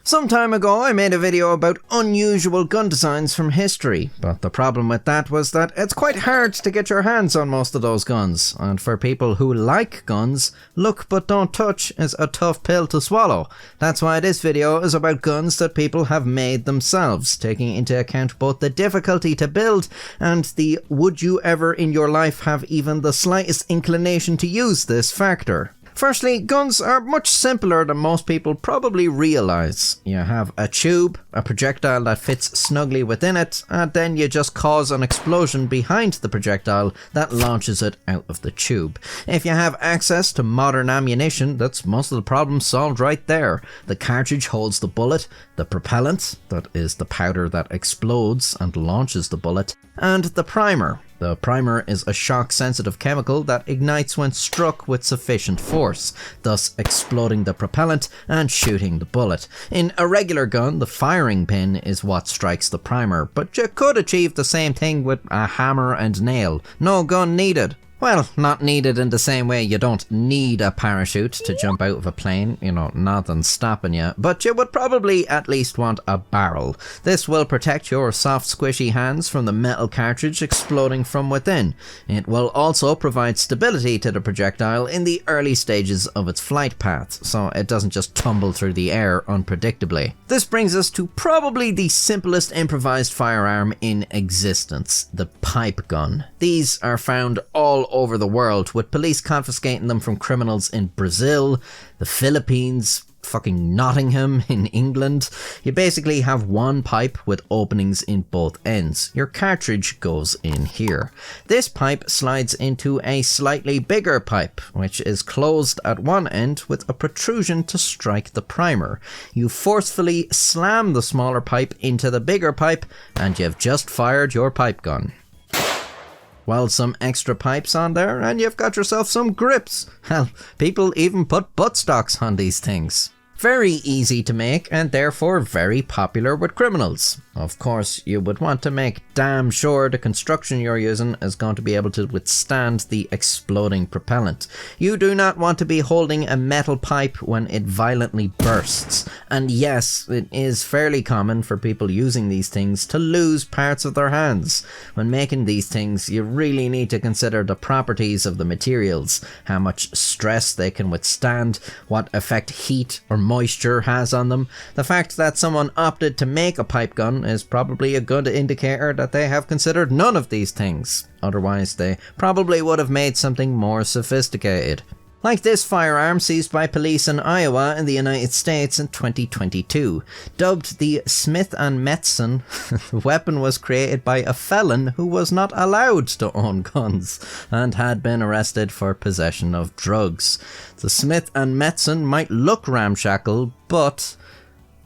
Some time ago I made a video about unusual gun designs from history, but the problem with that was that it's quite hard to get your hands on most of those guns, and for people who like guns, look but don't touch is a tough pill to swallow. That's why this video is about guns that people have made themselves, taking into account both the difficulty to build and the would you ever in your life have even the slightest inclination to use this factor. Firstly, guns are much simpler than most people probably realise. You have a tube, a projectile that fits snugly within it, and then you just cause an explosion behind the projectile that launches it out of the tube. If you have access to modern ammunition, that's most of the problem solved right there. The cartridge holds the bullet, the propellant, that is the powder that explodes and launches the bullet, and the primer. The primer is a shock-sensitive chemical that ignites when struck with sufficient force, thus exploding the propellant and shooting the bullet. In a regular gun, the firing pin is what strikes the primer, but you could achieve the same thing with a hammer and nail. No gun needed. Well, not needed in the same way you don't need a parachute to jump out of a plane, nothing's stopping you, but you would probably at least want a barrel. This will protect your soft squishy hands from the metal cartridge exploding from within. It will also provide stability to the projectile in the early stages of its flight path, so it doesn't just tumble through the air unpredictably. This brings us to probably the simplest improvised firearm in existence, the pipe gun. These are found all over the world, with police confiscating them from criminals in Brazil, the Philippines, fucking Nottingham in England. You basically have one pipe with openings in both ends. Your cartridge goes in here. This pipe slides into a slightly bigger pipe, which is closed at one end with a protrusion to strike the primer. You forcefully slam the smaller pipe into the bigger pipe, and you've just fired your pipe gun. Well, some extra pipes on there and you've got yourself some grips. Hell, people even put buttstocks on these things. Very easy to make and therefore very popular with criminals. Of course, you would want to make damn sure the construction you're using is going to be able to withstand the exploding propellant. You do not want to be holding a metal pipe when it violently bursts. And yes, it is fairly common for people using these things to lose parts of their hands. When making these things, you really need to consider the properties of the materials, how much stress they can withstand, what effect heat or moisture has on them. The fact that someone opted to make a pipe gun is probably a good indicator that they have considered none of these things. Otherwise, they probably would have made something more sophisticated. Like this firearm seized by police in Iowa in the United States in 2022. Dubbed the Smith & Wesson, the weapon was created by a felon who was not allowed to own guns and had been arrested for possession of drugs. The Smith & Wesson might look ramshackle, but...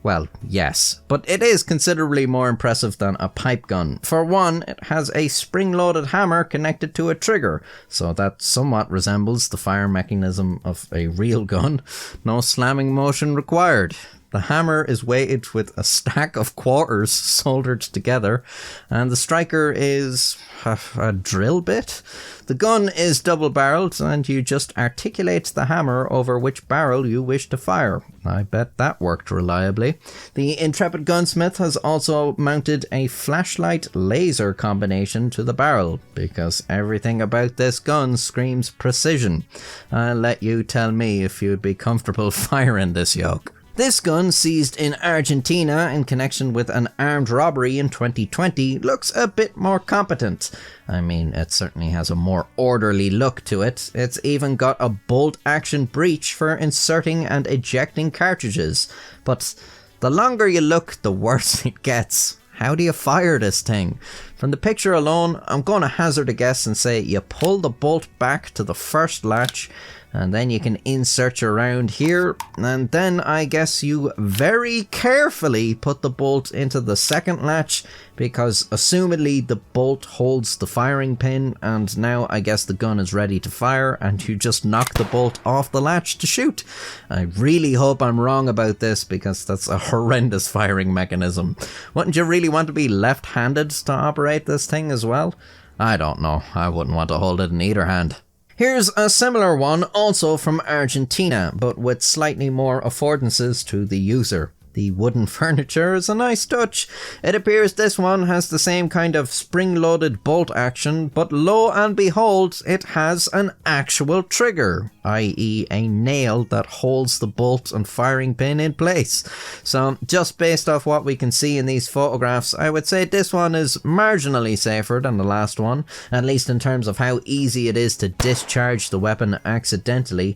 well, yes, but it is considerably more impressive than a pipe gun. For one, it has a spring-loaded hammer connected to a trigger, so that somewhat resembles the fire mechanism of a real gun. No slamming motion required. The hammer is weighted with a stack of quarters soldered together, and the striker is a drill bit. The gun is double-barreled, and you just articulate the hammer over which barrel you wish to fire. I bet that worked reliably. The intrepid gunsmith has also mounted a flashlight laser combination to the barrel, because everything about this gun screams precision. I'll let you tell me if you'd be comfortable firing this yoke. This gun, seized in Argentina in connection with an armed robbery in 2020, looks a bit more competent. I mean, it certainly has a more orderly look to it. It's even got a bolt-action breech for inserting and ejecting cartridges. But the longer you look, the worse it gets. How do you fire this thing? From the picture alone, I'm going to hazard a guess and say you pull the bolt back to the first latch, and then you can insert your round here, and then I guess you very carefully put the bolt into the second latch, because assumedly the bolt holds the firing pin, and now I guess the gun is ready to fire, and you just knock the bolt off the latch to shoot. I really hope I'm wrong about this, because that's a horrendous firing mechanism. Wouldn't you really want to be left-handed to operate this thing as well? I don't know. I wouldn't want to hold it in either hand. Here's a similar one, also from Argentina, but with slightly more affordances to the user. The wooden furniture is a nice touch. It appears this one has the same kind of spring-loaded bolt action, but lo and behold, it has an actual trigger, i.e. a nail that holds the bolt and firing pin in place. So, just based off what we can see in these photographs, I would say this one is marginally safer than the last one, at least in terms of how easy it is to discharge the weapon accidentally.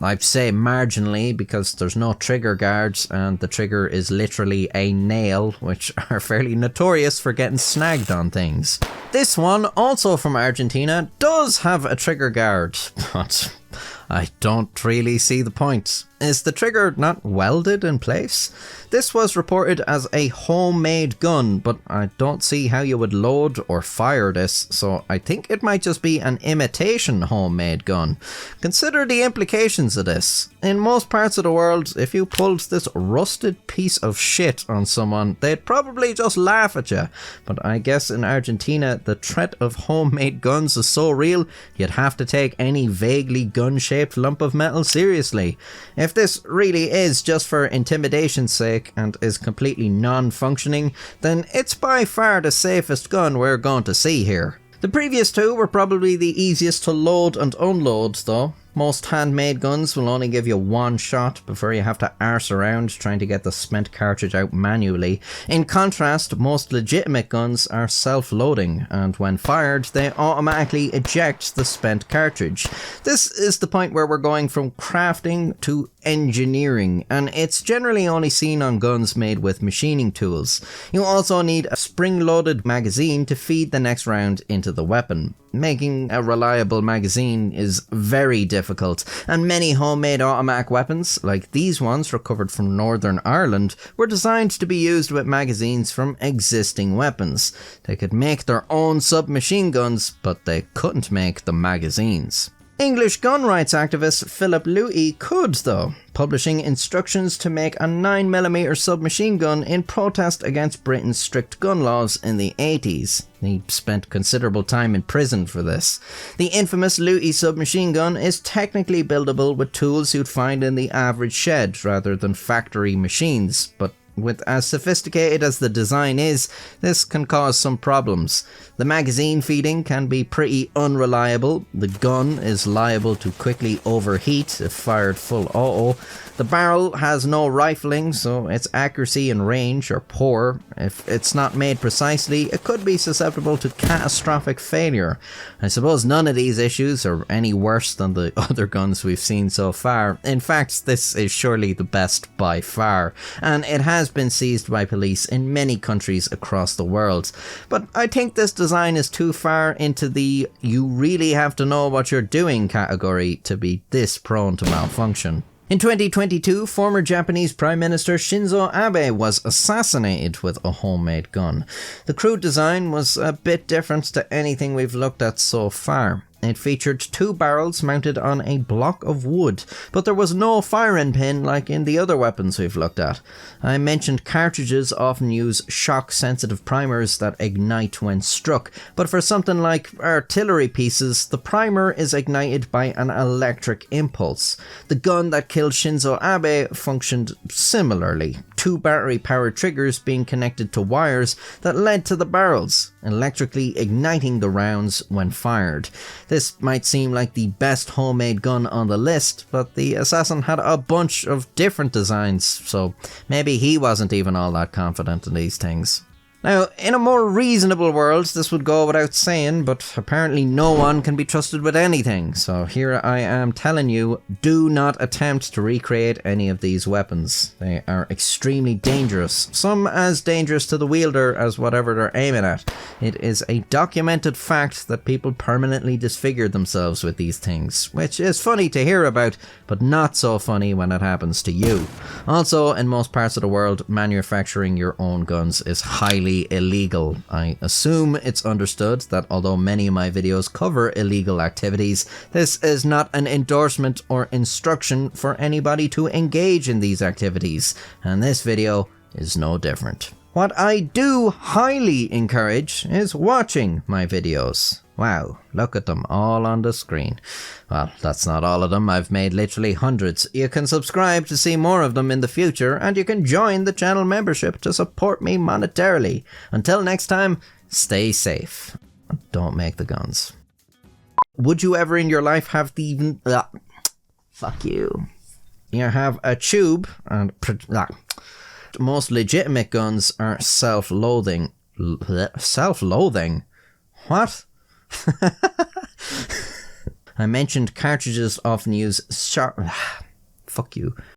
I'd say marginally because there's no trigger guards and the trigger is literally a nail, which are fairly notorious for getting snagged on things. This one, also from Argentina, does have a trigger guard, but I don't really see the point. Is the trigger not welded in place? This was reported as a homemade gun, but I don't see how you would load or fire this, so I think it might just be an imitation homemade gun. Consider the implications of this. In most parts of the world, if you pulled this rusted piece of shit on someone, they'd probably just laugh at you. But I guess in Argentina, the threat of homemade guns is so real, you'd have to take any vaguely gun-shaped lump of metal seriously. If this really is just for intimidation's sake and is completely non-functioning, then it's by far the safest gun we're going to see here. The previous two were probably the easiest to load and unload though. Most handmade guns will only give you one shot before you have to arse around trying to get the spent cartridge out manually. In contrast, most legitimate guns are self-loading, and when fired, they automatically eject the spent cartridge. This is the point where we're going from crafting to engineering, and it's generally only seen on guns made with machining tools. You also need a spring-loaded magazine to feed the next round into the weapon. Making a reliable magazine is very difficult, and many homemade automatic weapons, like these ones recovered from Northern Ireland, were designed to be used with magazines from existing weapons. They could make their own submachine guns, but they couldn't make the magazines. English gun rights activist Philip Louis could, though, publishing instructions to make a 9mm submachine gun in protest against Britain's strict gun laws in the 80s. He spent considerable time in prison for this. The infamous Louis submachine gun is technically buildable with tools you'd find in the average shed rather than factory machines, but with as sophisticated as the design is, this can cause some problems. The magazine feeding can be pretty unreliable, the gun is liable to quickly overheat if fired full auto, the barrel has no rifling, so its accuracy and range are poor. If it's not made precisely, it could be susceptible to catastrophic failure. I suppose none of these issues are any worse than the other guns we've seen so far. In fact, this is surely the best by far, and it has been seized by police in many countries across the world. But I think this design is too far into the "you really have to know what you're doing" category to be this prone to malfunction. In 2022, former Japanese Prime Minister Shinzo Abe was assassinated with a homemade gun. The crude design was a bit different to anything we've looked at so far. It featured two barrels mounted on a block of wood, but there was no firing pin like in the other weapons we've looked at. I mentioned cartridges often use shock-sensitive primers that ignite when struck, but for something like artillery pieces, the primer is ignited by an electric impulse. The gun that killed Shinzo Abe functioned similarly, two battery-powered triggers being connected to wires that led to the barrels, electrically igniting the rounds when fired. This might seem like the best homemade gun on the list, but the assassin had a bunch of different designs, so maybe he wasn't even all that confident in these things. Now, in a more reasonable world, this would go without saying, but apparently no one can be trusted with anything, so here I am telling you, do not attempt to recreate any of these weapons. They are extremely dangerous, some as dangerous to the wielder as whatever they're aiming at. It is a documented fact that people permanently disfigure themselves with these things, which is funny to hear about, but not so funny when it happens to you. Also, in most parts of the world, manufacturing your own guns is highly illegal. I assume it's understood that although many of my videos cover illegal activities, this is not an endorsement or instruction for anybody to engage in these activities, and this video is no different. What I do highly encourage is watching my videos. Wow, look at them all on the screen. Well, that's not all of them. I've made literally hundreds. You can subscribe to see more of them in the future, and you can join the channel membership to support me monetarily. Until next time, stay safe. Don't make the guns. Would you ever in your life have the... fuck you. You have a tube, and... most legitimate guns are self-loathing. Self-loathing? What? I mentioned cartridges often use sharp... fuck you.